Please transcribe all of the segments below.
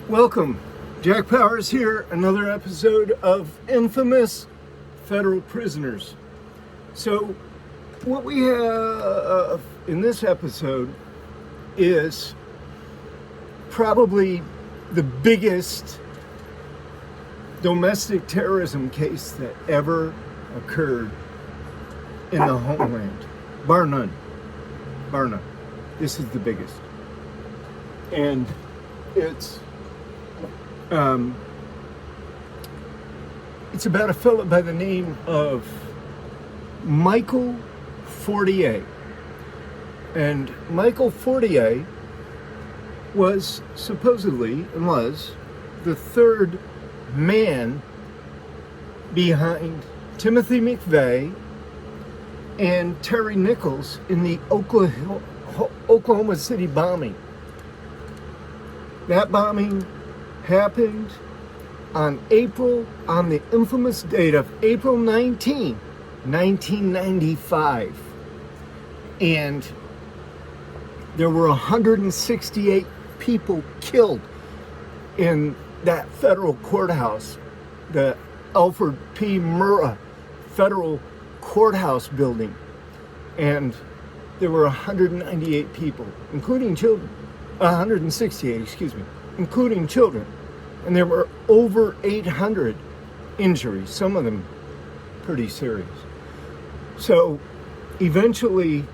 Welcome. Jack Powers here, another episode of Infamous Federal Prisoners. So, what we have in this episode is probably the biggest domestic terrorism case that ever occurred in the homeland. Bar none. Bar none. This is the biggest. And it's about a fellow by the name of Michael Fortier. And Michael Fortier was supposedly, and was, the third man behind Timothy McVeigh and Terry Nichols in the Oklahoma City bombing. That bombing happened on the infamous date of April 19, 1995. And there were 168 people killed in that federal courthouse, the Alfred P. Murrah Federal Courthouse building. And there were 198 people, including children, 168, including children. And there were over 800 injuries, some of them pretty serious. So eventually,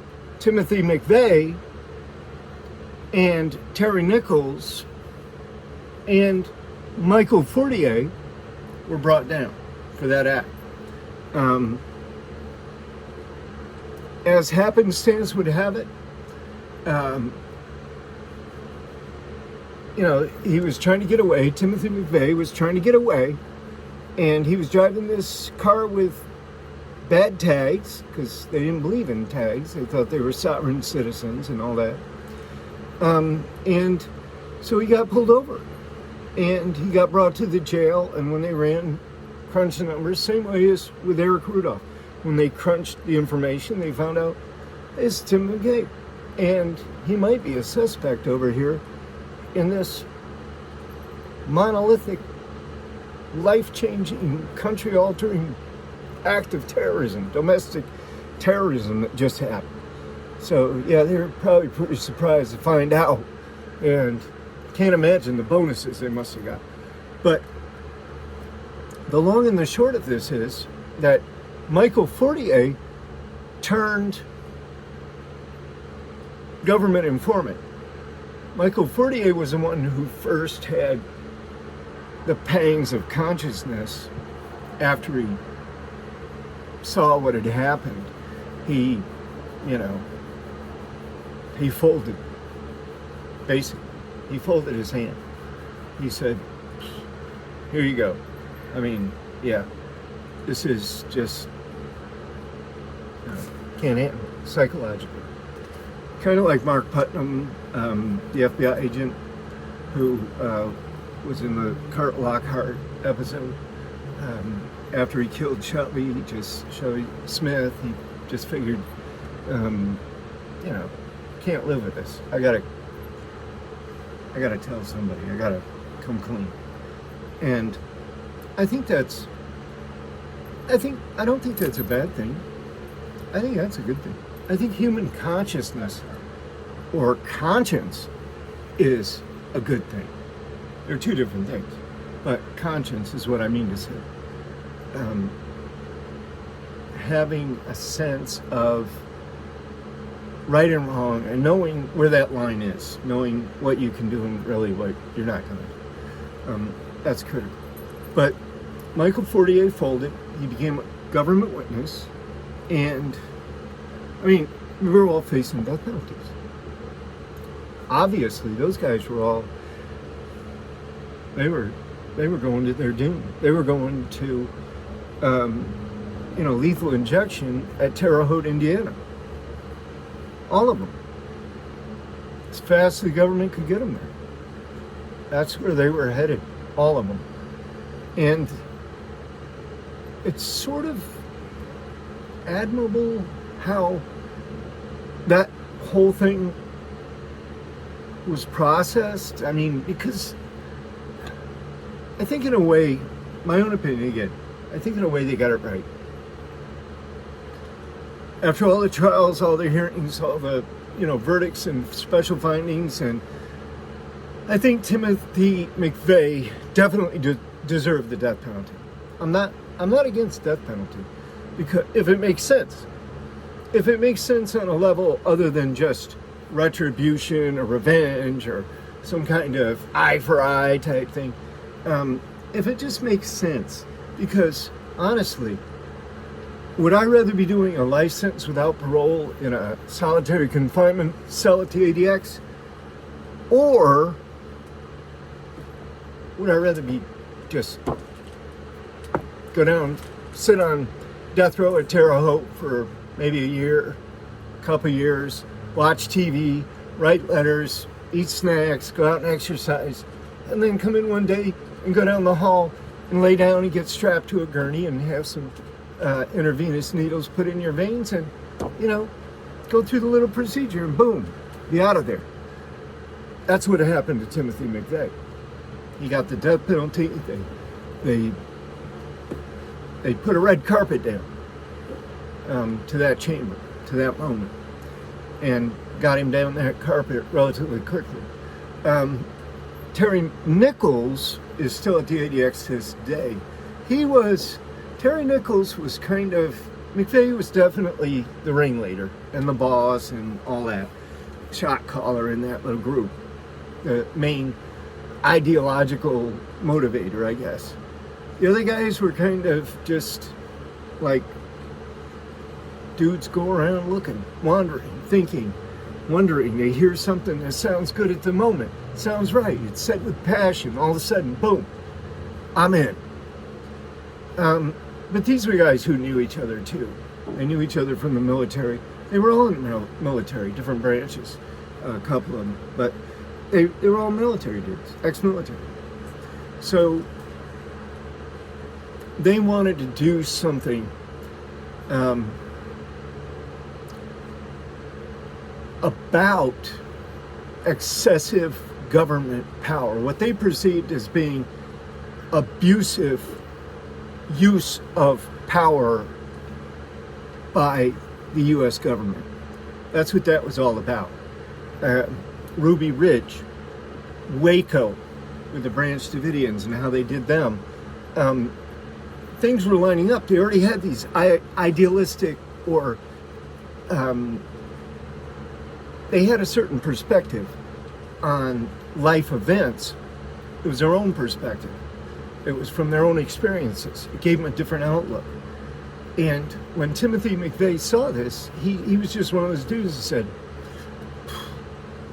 Timothy McVeigh and Terry Nichols and Michael Fortier were brought down for that act. As happenstance would have it, he was trying to get away. Timothy McVeigh was trying to get away, and he was driving this car with bad tags, because they didn't believe in tags. They thought they were sovereign citizens and all that. And so he got pulled over, and he got brought to the jail, and when they crunched the numbers, same way as with Eric Rudolph. When they crunched the information, they found out it's Tim McVeigh, and he might be a suspect over here in this monolithic, life-changing, country-altering act of terrorism, domestic terrorism that just happened. So, yeah, they were probably pretty surprised to find out, and can't imagine the bonuses they must have got. But the long and the short of this is that Michael Fortier turned government informant. Michael Fortier was the one who first had the pangs of consciousness after he saw what had happened. He folded, basically. He folded his hand. He said, here you go. I mean, yeah, this is just, can't handle it psychologically. Kind of like Mark Putnam, the FBI agent who was in the Cart Lockhart episode. After he killed Shelby Smith, he just figured, can't live with this. I gotta tell somebody. I gotta come clean. And I don't think that's a bad thing. I think that's a good thing. I think human consciousness or conscience is a good thing. They're two different things, but conscience is what I mean to say. Having a sense of right and wrong and knowing where that line is, knowing what you can do and really what you're not going to do. That's critical. But Michael Fortier folded. He became a government witness, and we were all facing death penalties. Obviously, those guys were all, they were going to their doom. They were going to, lethal injection at Terre Haute, Indiana. All of them. As fast as the government could get them there. That's where they were headed. All of them. And it's sort of admirable how that whole thing was processed. I mean, because I think in a way, my own opinion again, I think in a way they got it right. After all the trials, all the hearings, all the verdicts and special findings, and I think Timothy McVeigh definitely deserved the death penalty. I'm not against death penalty, because if it makes sense, on a level other than just retribution or revenge or some kind of eye for eye type thing, if it just makes sense, because honestly, would I rather be doing a life sentence without parole in a solitary confinement cell at the ADX, or would I rather be just go down, sit on death row at Terre Haute for maybe a year, couple years, watch TV, write letters, eat snacks, go out and exercise, and then come in one day and go down the hall and lay down and get strapped to a gurney and have some intravenous needles put in your veins and, go through the little procedure and boom, be out of there. That's what happened to Timothy McVeigh. He got the death penalty. They put a red carpet down to that chamber, to that moment, and got him down that carpet relatively quickly. Terry Nichols is still at the ADX to this day. Terry Nichols was McVeigh was definitely the ringleader and the boss and all that, shot caller in that little group, the main ideological motivator, I guess. The other guys were kind of just like dudes go around looking, wandering, thinking, wondering. They hear something that sounds good at the moment, sounds right, it's said with passion, all of a sudden, boom, I'm in. But these were guys who knew each other too. They knew each other from the military. They were all in the military, different branches, a couple of them, but they were all military dudes, ex-military. So they wanted to do something about excessive government power, what they perceived as being abusive use of power by the U.S. government. That's what that was all about. Ruby Ridge, Waco, with the Branch Davidians and how they did them. Things were lining up. They already had these idealistic or they had a certain perspective on life events. It was their own perspective. It was from their own experiences. It gave them a different outlook. And when Timothy McVeigh saw this, he was just one of those dudes that said,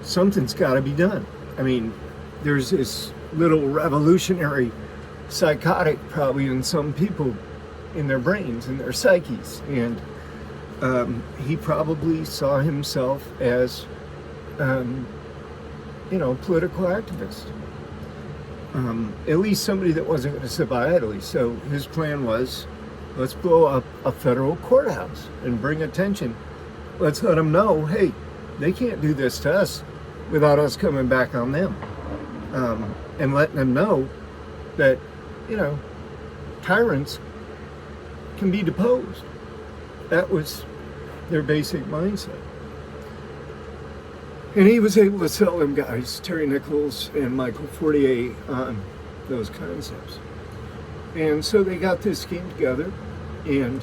something's got to be done. I mean, there's this little revolutionary psychotic probably in some people, in their brains, in their psyches. And he probably saw himself as, political activist. At least somebody that wasn't going to sit by idly. So his plan was, let's blow up a federal courthouse and bring attention. Let's let them know, hey, they can't do this to us without us coming back on them. And letting them know that, tyrants can be deposed. That was their basic mindset. And he was able to sell them guys, Terry Nichols and Michael Fortier, on those concepts. And so they got this scheme together, and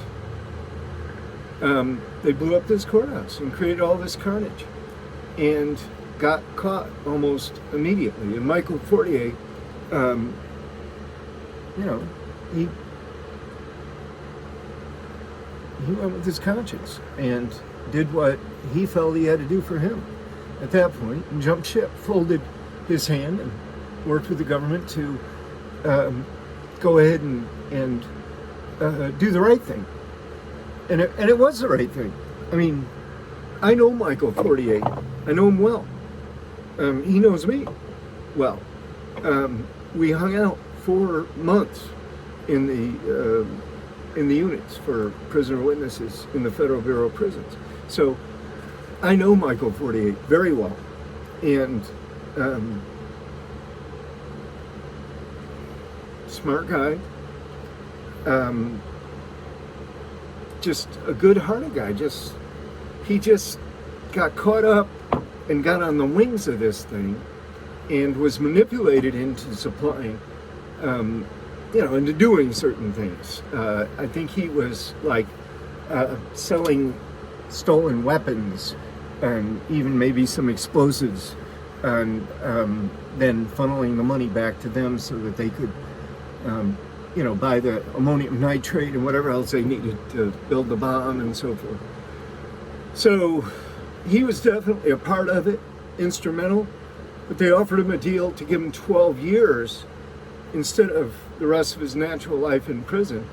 they blew up this courthouse and created all this carnage and got caught almost immediately. And Michael Fortier, he went with his conscience and did what he felt he had to do for him at that point, and jumped ship, folded his hand, and worked with the government to go ahead and do the right thing. And it was the right thing. I mean, I know Michael Fortier. I know him well. He knows me well. We hung out for months in the units for prisoner witnesses in the Federal Bureau of Prisons. So I know Michael Fortier very well, and smart guy, just a good-hearted guy. He just got caught up and got on the wings of this thing, and was manipulated into supplying, into doing certain things. I think he was like selling stolen weapons and even maybe some explosives, and then funneling the money back to them so that they could, buy the ammonium nitrate and whatever else they needed to build the bomb and so forth. So he was definitely a part of it, instrumental, but they offered him a deal to give him 12 years instead of the rest of his natural life in prison.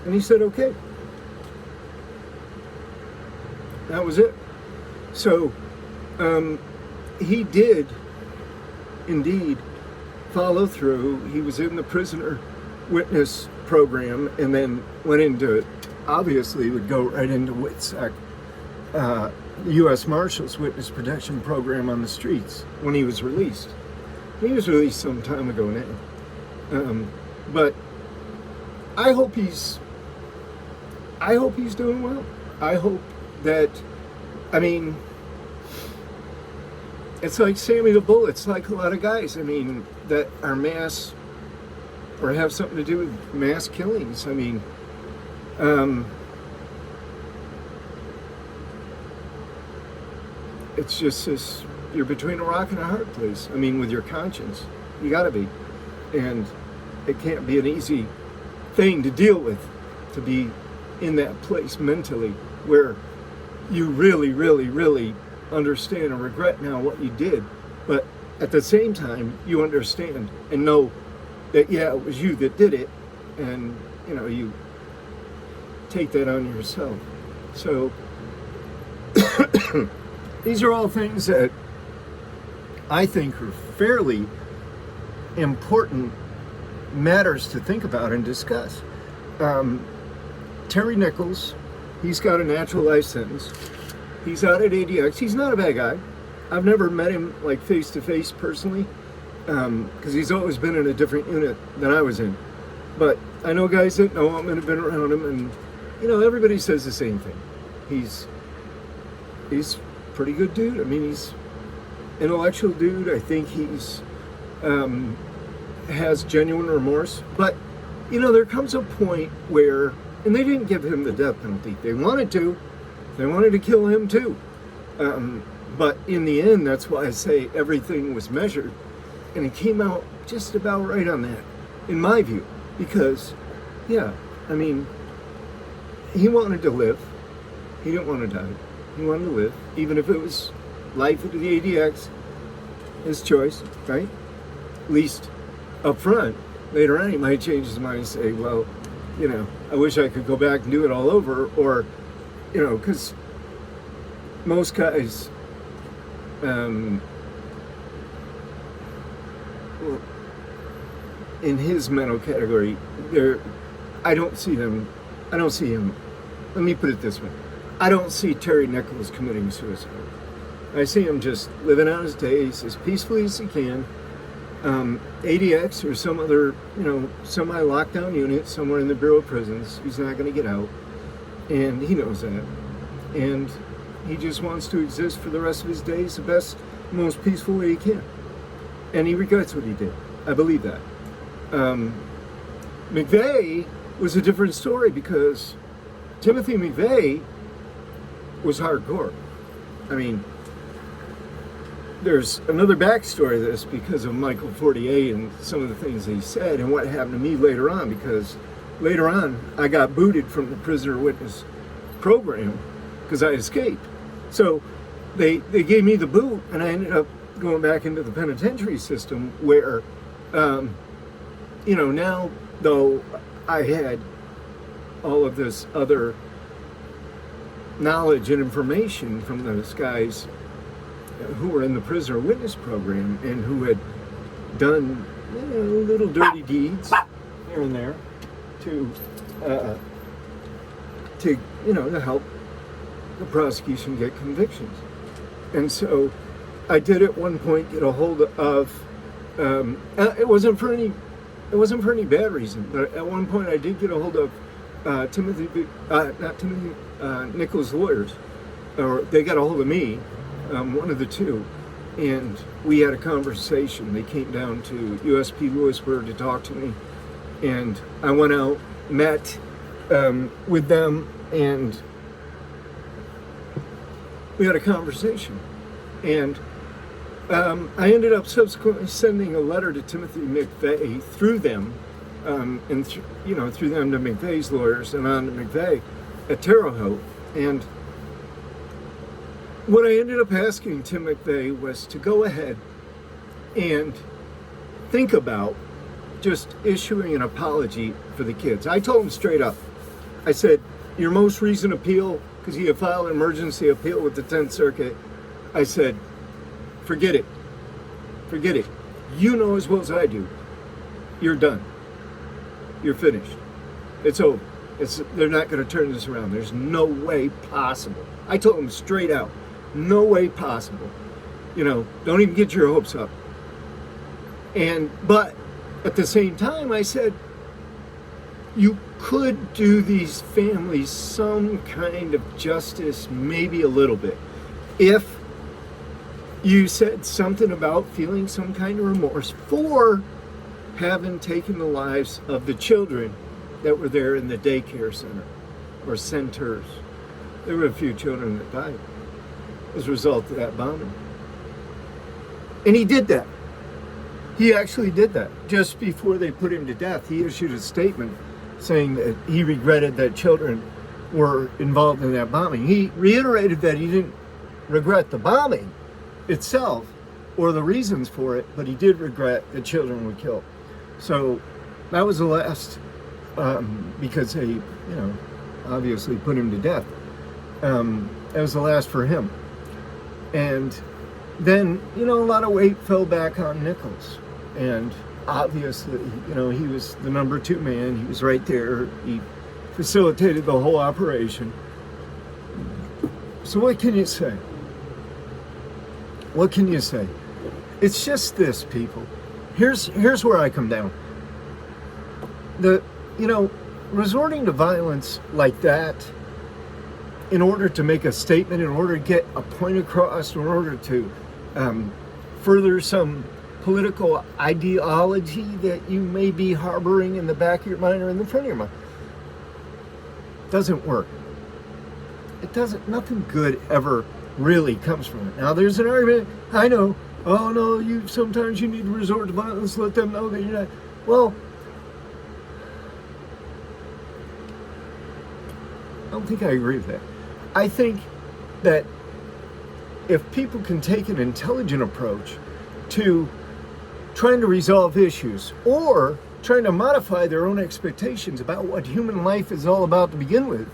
And he said, okay. That was it. So he did indeed follow through. He was in the prisoner witness program and then went into, obviously would go right into WITSEC, the U.S. Marshals Witness Protection Program on the streets when he was released. He was released some time ago now. But I hope he's doing well. I hope that, it's like Sammy the Bull. It's like a lot of guys, that are mass or have something to do with mass killings. It's just this, you're between a rock and a hard place. With your conscience. You gotta be. And it can't be an easy thing to deal with, to be in that place mentally where you really, really, really understand and regret now what you did, but at the same time you understand and know that it was you that did it, and you take that on yourself. So these are all things that I think are fairly important matters to think about and discuss. Terry Nichols, he's got a natural life sentence. He's out at ADX. He's not a bad guy. I've never met him like face to face personally, because he's always been in a different unit than I was in. But I know guys that know him and have been around him, and everybody says the same thing. He's a pretty good dude. He's intellectual dude. I think he's has genuine remorse. But there comes a point where, and they didn't give him the death penalty. They wanted to. They wanted to kill him too. But in the end, that's why I say everything was measured. And it came out just about right on that, in my view. Because, he wanted to live. He didn't want to die. He wanted to live. Even if it was life at the ADX, his choice, right? At least up front. Later on, he might change his mind and say, well, I wish I could go back and do it all over, or, because most guys, in his mental category, I don't see him, let me put it this way, I don't see Terry Nichols committing suicide. I see him just living out his days as peacefully as he can. ADX or some other, semi-lockdown unit somewhere in the Bureau of Prisons. He's not going to get out, and he knows that. And he just wants to exist for the rest of his days the best, most peaceful way he can. And he regrets what he did. I believe that. McVeigh was a different story, because Timothy McVeigh was hardcore. There's another backstory to this because of Michael Fortier and some of the things he said and what happened to me later on, because later on I got booted from the prisoner witness program because I escaped. So they gave me the boot, and I ended up going back into the penitentiary system where, now though I had all of this other knowledge and information from those guys who were in the prisoner witness program and who had done little dirty deeds here and there to help the prosecution get convictions. And so I did at one point get a hold of, it wasn't for any It wasn't for any bad reason, but at one point I did get a hold of Nichols' lawyers, or they got a hold of me, one of the two, and we had a conversation. They came down to USP Lewisburg to talk to me, and I went out, met with them, and we had a conversation. And I ended up subsequently sending a letter to Timothy McVeigh through them, and through them to McVeigh's lawyers and on to McVeigh at Terre Haute. And what I ended up asking Tim McVeigh was to go ahead and think about just issuing an apology for the kids. I told him straight up. I said, your most recent appeal, because he had filed an emergency appeal with the 10th Circuit, I said, forget it. Forget it. You know as well as I do. You're done. You're finished. It's over. They're not going to turn this around. There's no way possible. I told him straight out, no way possible. Don't even get your hopes up. But at the same time, I said, you could do these families some kind of justice, maybe a little bit, if you said something about feeling some kind of remorse for having taken the lives of the children that were there in the daycare center or centers. There were a few children that died as a result of that bombing. And he did that. He actually did that. Just before they put him to death, he issued a statement saying that he regretted that children were involved in that bombing. He reiterated that he didn't regret the bombing itself or the reasons for it, but he did regret that children were killed. So that was the last, because they, obviously put him to death. That was the last for him. And then, a lot of weight fell back on Nichols. And obviously, he was the number 2 man. He was right there. He facilitated the whole operation. So what can you say? What can you say? It's just this, people. Here's where I come down. Resorting to violence like that in order to make a statement, in order to get a point across, in order to further some political ideology that you may be harboring in the back of your mind or in the front of your mind, doesn't work. It doesn't. Nothing good ever really comes from it. Now, there's an argument. I know. Oh no, sometimes you need to resort to violence. Let them know that you're not. Well, I don't think I agree with that. I think that if people can take an intelligent approach to trying to resolve issues or trying to modify their own expectations about what human life is all about to begin with,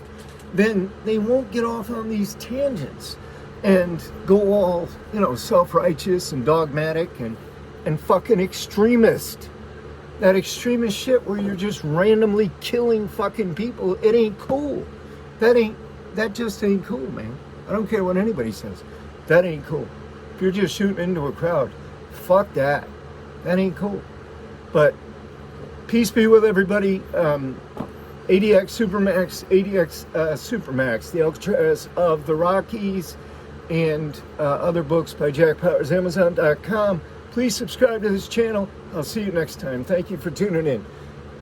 then they won't get off on these tangents and go all, self-righteous and dogmatic and fucking extremist. That extremist shit where you're just randomly killing fucking people, it ain't cool. That just ain't cool, man. I don't care what anybody says. That ain't cool. If you're just shooting into a crowd, fuck that. That ain't cool. But peace be with everybody. ADX Supermax, The Alcatraz of the Rockies, and other books by Jack Powers, Amazon.com. Please subscribe to this channel. I'll see you next time. Thank you for tuning in.